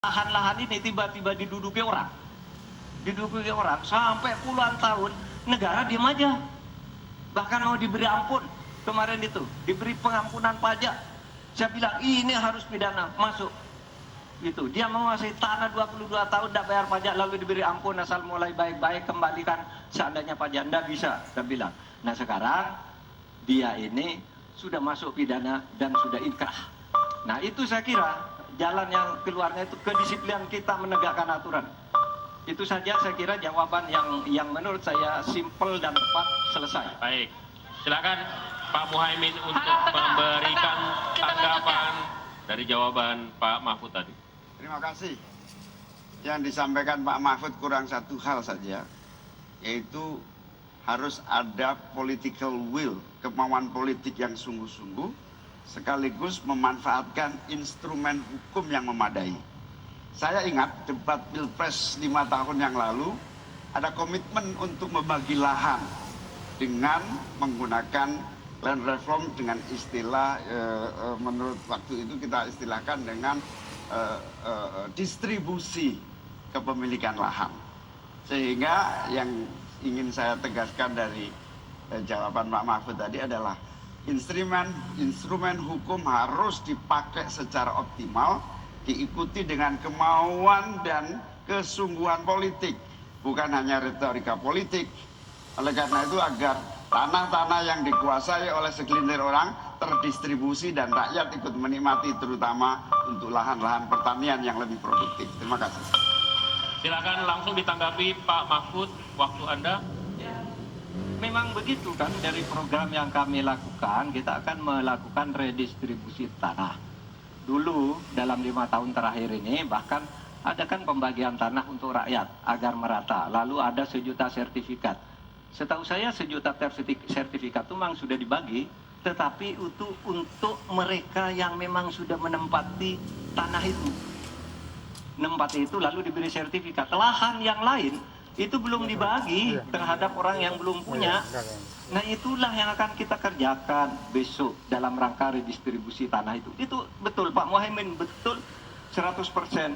lahan-lahan ini tiba-tiba diduduki orang sampai puluhan tahun negara diam aja, bahkan mau diberi ampun. Kemarin itu diberi pengampunan pajak, saya bilang ini harus pidana masuk itu. Dia menguasai tanah 22 tahun tidak bayar pajak lalu diberi ampun asal mulai baik-baik kembalikan seandainya pajak. Tidak bisa, saya bilang. Nah sekarang dia ini sudah masuk pidana dan sudah inkrah. Nah itu saya kira jalan yang keluarnya itu kedisiplinan kita menegakkan aturan. Itu saja saya kira jawaban yang menurut saya simpel dan tepat. Selesai. Baik, silakan Pak Muhaimin untuk memberikan tanggapan dari jawaban Pak Mahfud tadi. Terima kasih. Yang disampaikan Pak Mahfud kurang satu hal saja, yaitu harus ada political will, kemauan politik yang sungguh-sungguh, sekaligus memanfaatkan instrumen hukum yang memadai. Saya ingat debat Pilpres 5 tahun yang lalu, ada komitmen untuk membagi lahan dengan menggunakan land reform dengan istilah, menurut waktu itu kita istilahkan dengan distribusi kepemilikan lahan. Sehingga yang ingin saya tegaskan dari jawaban Pak Mahfud tadi adalah instrumen hukum harus dipakai secara optimal, diikuti dengan kemauan dan kesungguhan politik, bukan hanya retorika politik. Oleh karena itu agar tanah-tanah yang dikuasai oleh segelintir orang terdistribusi dan rakyat ikut menikmati, terutama untuk lahan-lahan pertanian yang lebih produktif. Terima kasih. Silakan langsung ditanggapi Pak Mahfud, waktu Anda. Ya, memang begitu kan, dari program yang kami lakukan, kita akan melakukan redistribusi tanah. Dulu dalam 5 tahun terakhir ini bahkan ada kan pembagian tanah untuk rakyat agar merata. Lalu ada 1 juta sertifikat. Setahu saya 1 juta sertifikat itu memang sudah dibagi, tetapi itu untuk mereka yang memang sudah menempati tanah itu. Menempati itu lalu diberi sertifikat. Lahan yang lain itu belum dibagi terhadap orang yang belum punya. Nah itulah yang akan kita kerjakan besok dalam rangka redistribusi tanah itu. Itu betul Pak Muhaimin, betul 100%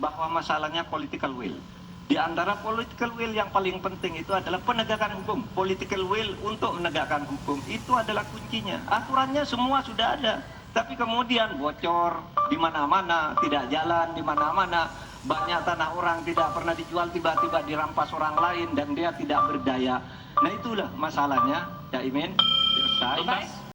bahwa masalahnya political will. Di antara political will yang paling penting itu adalah penegakan hukum. Political will untuk menegakkan hukum itu adalah kuncinya. Aturannya semua sudah ada, tapi kemudian bocor di mana-mana, tidak jalan di mana-mana. Banyak tanah orang tidak pernah dijual, tiba-tiba dirampas orang lain dan dia tidak berdaya. Nah itulah masalahnya, Cak Imin. Selesai.